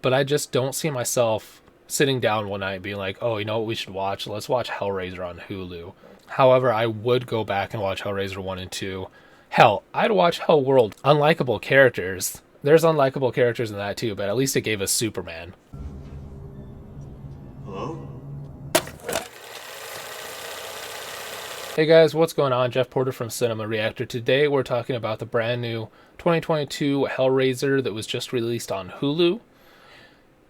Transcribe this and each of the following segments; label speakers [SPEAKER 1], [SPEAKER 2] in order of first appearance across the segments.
[SPEAKER 1] but I just don't see myself sitting down one night and being like, oh, you know what we should watch? Let's watch Hellraiser on Hulu. However, I would go back and watch Hellraiser 1 and 2. Hell, I'd watch Hellworld. Unlikable characters. There's unlikable characters in that too, but at least it gave us Superman.
[SPEAKER 2] Hello?
[SPEAKER 1] Hey guys, what's going on? Jeff Porter from Cinema Reactor. Today we're talking about the brand new 2022 Hellraiser that was just released on Hulu.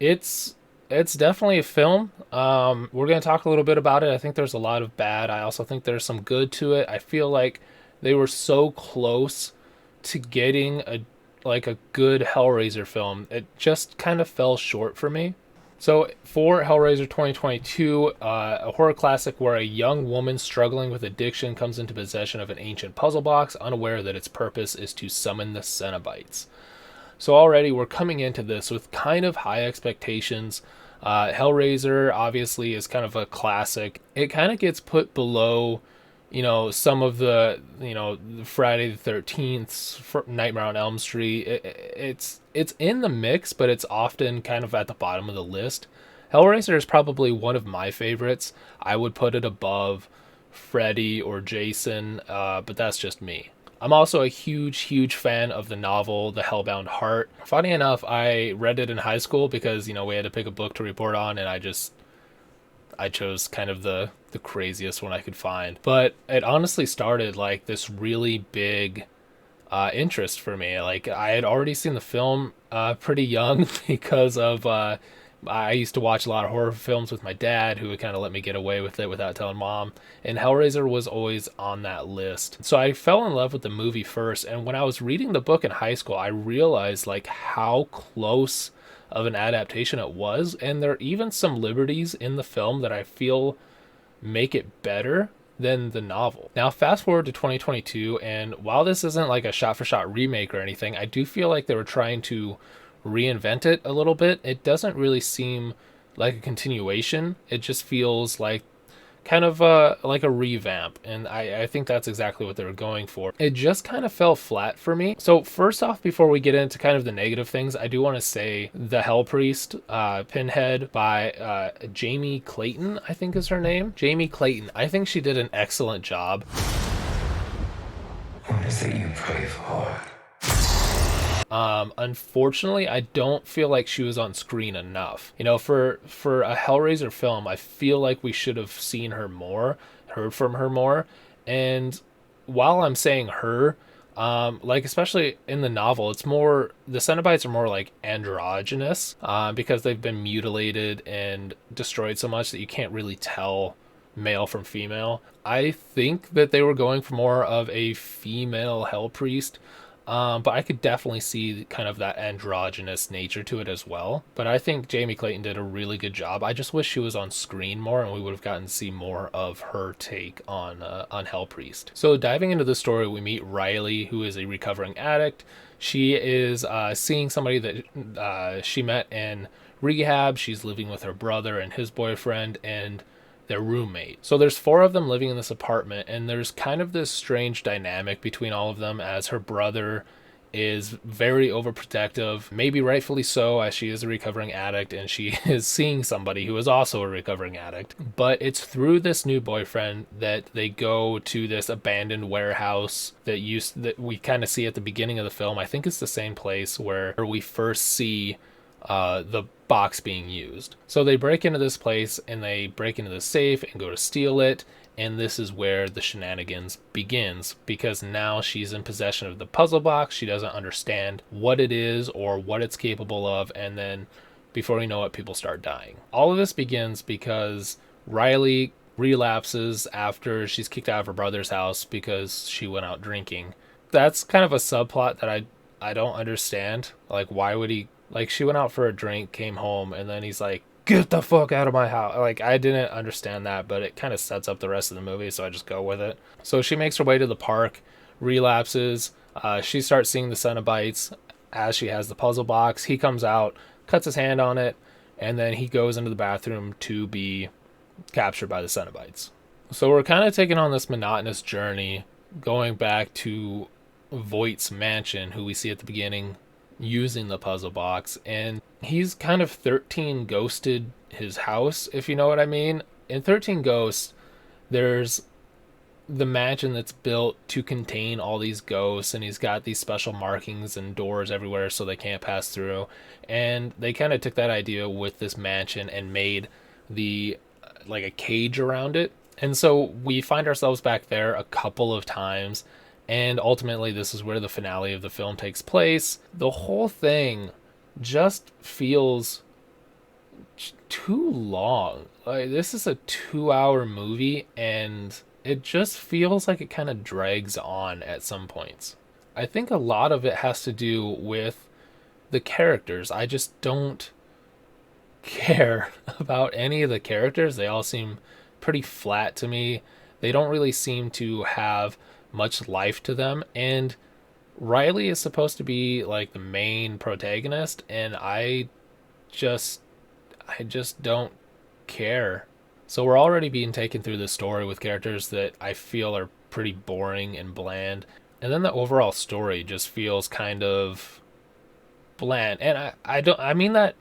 [SPEAKER 1] It's definitely a film. We're going to talk a little bit about it. I think there's a lot of bad. I also think there's some good to it. I feel like they were so close to getting a good Hellraiser film. It just kind of fell short for me. So for Hellraiser 2022, a horror classic where a young woman struggling with addiction comes into possession of an ancient puzzle box, unaware that its purpose is to summon the Cenobites. So already we're coming into this with kind of high expectations. Hellraiser obviously is kind of a classic. It kind of gets put below, some of the, Friday the 13th, Nightmare on Elm Street. It's in the mix, but it's often kind of at the bottom of the list. Hellraiser is probably one of my favorites. I would put it above Freddy or Jason, but that's just me. I'm also a huge fan of the novel The Hellbound Heart. Funny enough, I read it in high school because, we had to pick a book to report on, and I chose kind of the craziest one I could find. But it honestly started like this really big interest for me. Like, I had already seen the film pretty young because of I used to watch a lot of horror films with my dad, who would kind of let me get away with it without telling mom, and Hellraiser was always on that list. So I fell in love with the movie first, and when I was reading the book in high school, I realized like how close of an adaptation it was, and there are even some liberties in the film that I feel make it better than the novel. Now fast forward to 2022, and while this isn't like a shot for shot remake or anything, I do feel like they were trying to reinvent it a little bit. It doesn't really seem like a continuation. It just feels like kind of like a revamp, and I think that's exactly what they were going for. It just kind of fell flat for me. So first off, before we get into kind of the negative things, I do want to say The Hell Priest, Pinhead by Jamie Clayton, I think is her name. Jamie Clayton. I think she did an excellent job.
[SPEAKER 2] What is it you pray for?
[SPEAKER 1] Unfortunately, I don't feel like she was on screen enough. For a Hellraiser film, I feel like we should have seen her more, heard from her more. And while I'm saying her, like especially in the novel, it's more, the Cenobites are more like androgynous, because they've been mutilated and destroyed so much that you can't really tell male from female. I think that they were going for more of a female Hell Priest. But I could definitely see kind of that androgynous nature to it as well. But I think Jamie Clayton did a really good job. I just wish she was on screen more, and we would have gotten to see more of her take on Hell Priest. So diving into the story, we meet Riley, who is a recovering addict. She is seeing somebody that she met in rehab. She's living with her brother and his boyfriend and their roommate. So there's 4 of them living in this apartment, and there's kind of this strange dynamic between all of them, as her brother is very overprotective, maybe rightfully so, as she is a recovering addict and she is seeing somebody who is also a recovering addict. But it's through this new boyfriend that they go to this abandoned warehouse that we kind of see at the beginning of the film. I think it's the same place where we first see the box being used. So they break into this place, and they break into the safe and go to steal it, and this is where the shenanigans begins, because now she's in possession of the puzzle box. She doesn't understand what it is or what it's capable of, and then before you know it, people start dying. All of this begins because Riley relapses after she's kicked out of her brother's house because she went out drinking. That's kind of a subplot that I don't understand. Like, why would he, like, she went out for a drink, came home, and then he's like, get the fuck out of my house. Like, I didn't understand that, but it kind of sets up the rest of the movie, so I just go with it. So she makes her way to the park, relapses. She starts seeing the Cenobites as she has the puzzle box. He comes out, cuts his hand on it, and then he goes into the bathroom to be captured by the Cenobites. So we're kind of taking on this monotonous journey, going back to Voight's mansion, who we see at the beginning using the puzzle box, and he's kind of 13 ghosted his house, if you know what I mean. In 13 Ghosts, there's the mansion that's built to contain all these ghosts, and he's got these special markings and doors everywhere so they can't pass through. And they kind of took that idea with this mansion and made the like a cage around it. And so we find ourselves back there a couple of times, and ultimately this is where the finale of the film takes place. The whole thing just feels too long. Like, this is a 2-hour movie, and it just feels like it kind of drags on at some points. I think a lot of it has to do with the characters. I just don't care about any of the characters. They all seem pretty flat to me. They don't really seem to have much life to them. And Riley is supposed to be like the main protagonist, and just I just don't care. So we're already being taken through this story with characters that I feel are pretty boring and bland. And then the overall story just feels kind of bland. And I mean that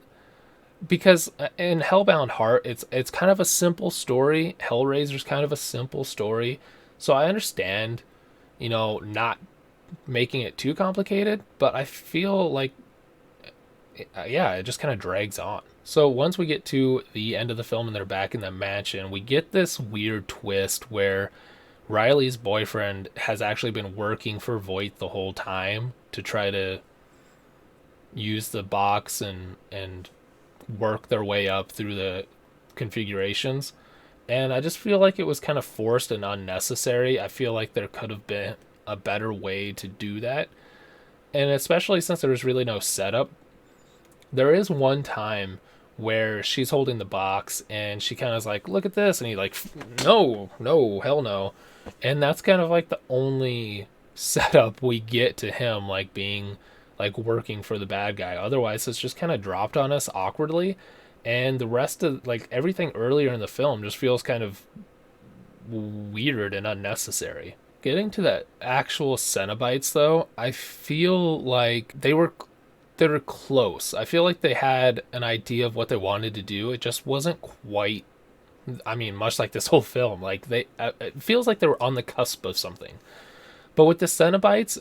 [SPEAKER 1] because in Hellbound Heart, it's kind of a simple story. Hellraiser's kind of a simple story. So I understand, not making it too complicated, but I feel like yeah, it just kind of drags on. So once we get to the end of the film and they're back in the mansion, we get this weird twist where Riley's boyfriend has actually been working for Voight the whole time to try to use the box and work their way up through the configurations. And I just feel like it was kind of forced and unnecessary. I feel like there could have been a better way to do that. And especially since there was really no setup. There is one time where she's holding the box and she kind of is like, look at this. And he like, no, hell no. And that's kind of like the only setup we get to him, like being like working for the bad guy. Otherwise, it's just kind of dropped on us awkwardly. And the rest of like everything earlier in the film just feels kind of weird and unnecessary. Getting to the actual Cenobites though, I feel like they were close. I feel like they had an idea of what they wanted to do. It just wasn't quite. I mean, much like this whole film, like it feels like they were on the cusp of something. But with the Cenobites,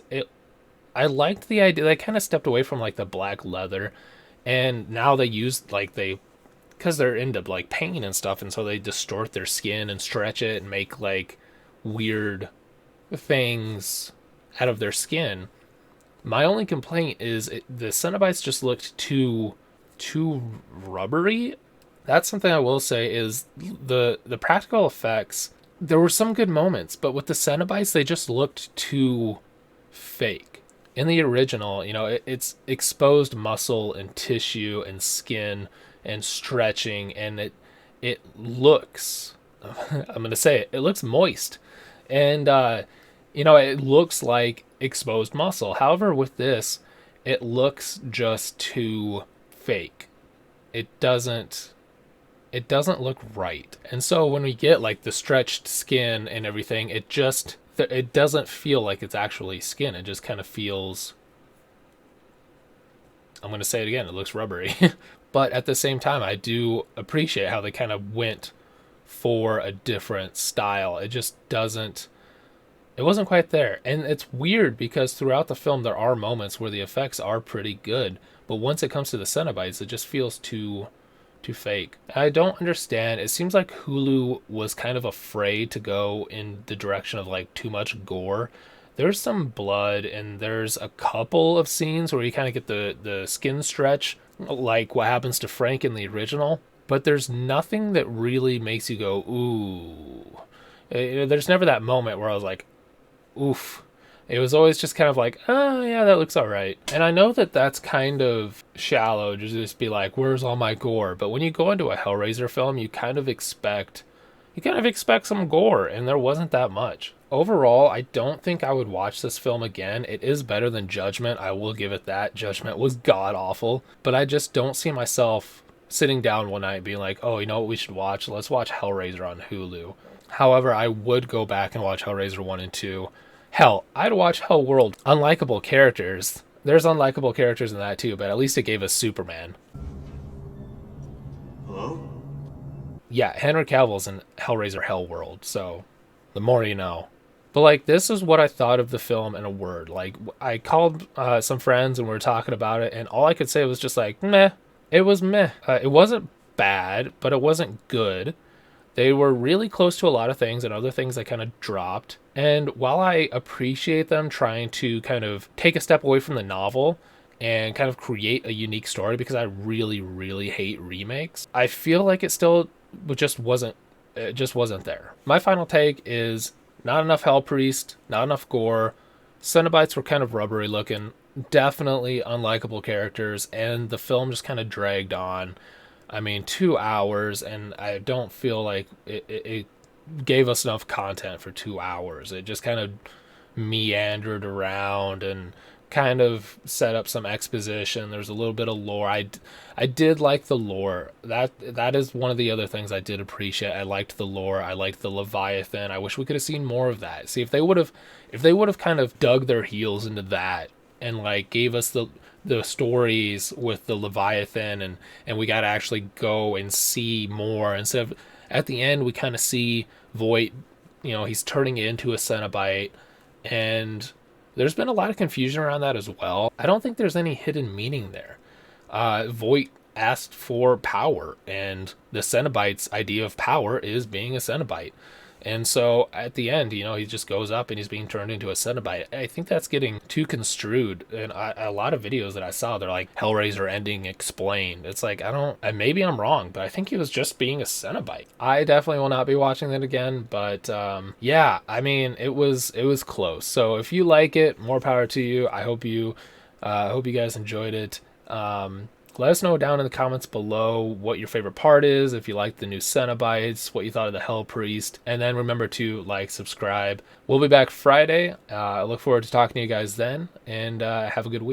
[SPEAKER 1] I liked the idea. They kind of stepped away from like the black leather, and now they use because they're into like pain and stuff, and so they distort their skin and stretch it and make like weird things out of their skin. My only complaint is the Cenobites just looked too rubbery. That's something I will say is the practical effects. There were some good moments, but with the Cenobites, they just looked too fake. In the original, it's exposed muscle and tissue and skin and stretching, and it looks. I'm gonna say it looks moist, and it looks like exposed muscle. However, with this, it looks just too fake. It doesn't look right. And so when we get like the stretched skin and everything, it doesn't feel like it's actually skin. It just kind of feels, I'm going to say it again, it looks rubbery. But at the same time, I do appreciate how they kind of went for a different style. It wasn't quite there. And it's weird because throughout the film there are moments where the effects are pretty good, but once it comes to the Cenobites, it just feels too fake. I don't understand. It seems like Hulu was kind of afraid to go in the direction of like too much gore. There's some blood and there's a couple of scenes where you kind of get the skin stretch like what happens to Frank in the original, but there's nothing that really makes you go ooh. There's never that moment where I was like, oof. It was always just kind of like, oh yeah, that looks all right. And I know that that's kind of shallow to just be like, where's all my gore? But when you go into a Hellraiser film, you kind of expect some gore, and there wasn't that much. Overall, I don't think I would watch this film again. It is better than Judgment. I will give it that. Judgment was god awful, but I just don't see myself sitting down one night being like, oh, you know what we should watch? Let's watch Hellraiser on Hulu. However, I would go back and watch Hellraiser 1 and 2. Hell, I'd watch Hellworld. Unlikable characters. There's unlikable characters in that too, but at least it gave us Superman.
[SPEAKER 2] Hello?
[SPEAKER 1] Yeah, Henry Cavill's in Hellraiser Hellworld, so the more you know. But like, this is what I thought of the film in a word. Like, I called some friends and we were talking about it, and all I could say was just like, meh. It was meh. It wasn't bad, but it wasn't good. They were really close to a lot of things, and other things I kind of dropped. And while I appreciate them trying to kind of take a step away from the novel and kind of create a unique story, because I really, really hate remakes, I feel like it just wasn't there. My final take is not enough Hell Priest, not enough gore. Cenobites were kind of rubbery looking, definitely unlikable characters, and the film just kind of dragged on. I mean, 2 hours, and I don't feel like it gave us enough content for 2 hours. It just kind of meandered around and kind of set up some exposition. There's a little bit of lore. I did like the lore. That is one of the other things I did appreciate. I liked the lore. I liked the Leviathan. I wish we could have seen more of that. See, if they would have kind of dug their heels into that and like gave us the stories with the Leviathan, and we got to actually go and see more instead of at the end we kind of see Voight, he's turning it into a Cenobite, and there's been a lot of confusion around that as well. I don't think there's any hidden meaning there. Voight asked for power, and the Cenobite's idea of power is being a Cenobite. And so at the end, he just goes up and he's being turned into a Cenobite. I think that's getting too construed. And a lot of videos that I saw, they're like, Hellraiser ending explained. It's like, I don't, and maybe I'm wrong, but I think he was just being a Cenobite. I definitely will not be watching that again. But yeah, I mean, it was close. So if you like it, more power to you. I hope you guys enjoyed it. Let us know down in the comments below what your favorite part is, if you like the new Cenobites, what you thought of the Hell Priest, and then remember to like, subscribe. We'll be back Friday. I look forward to talking to you guys then, and have a good week.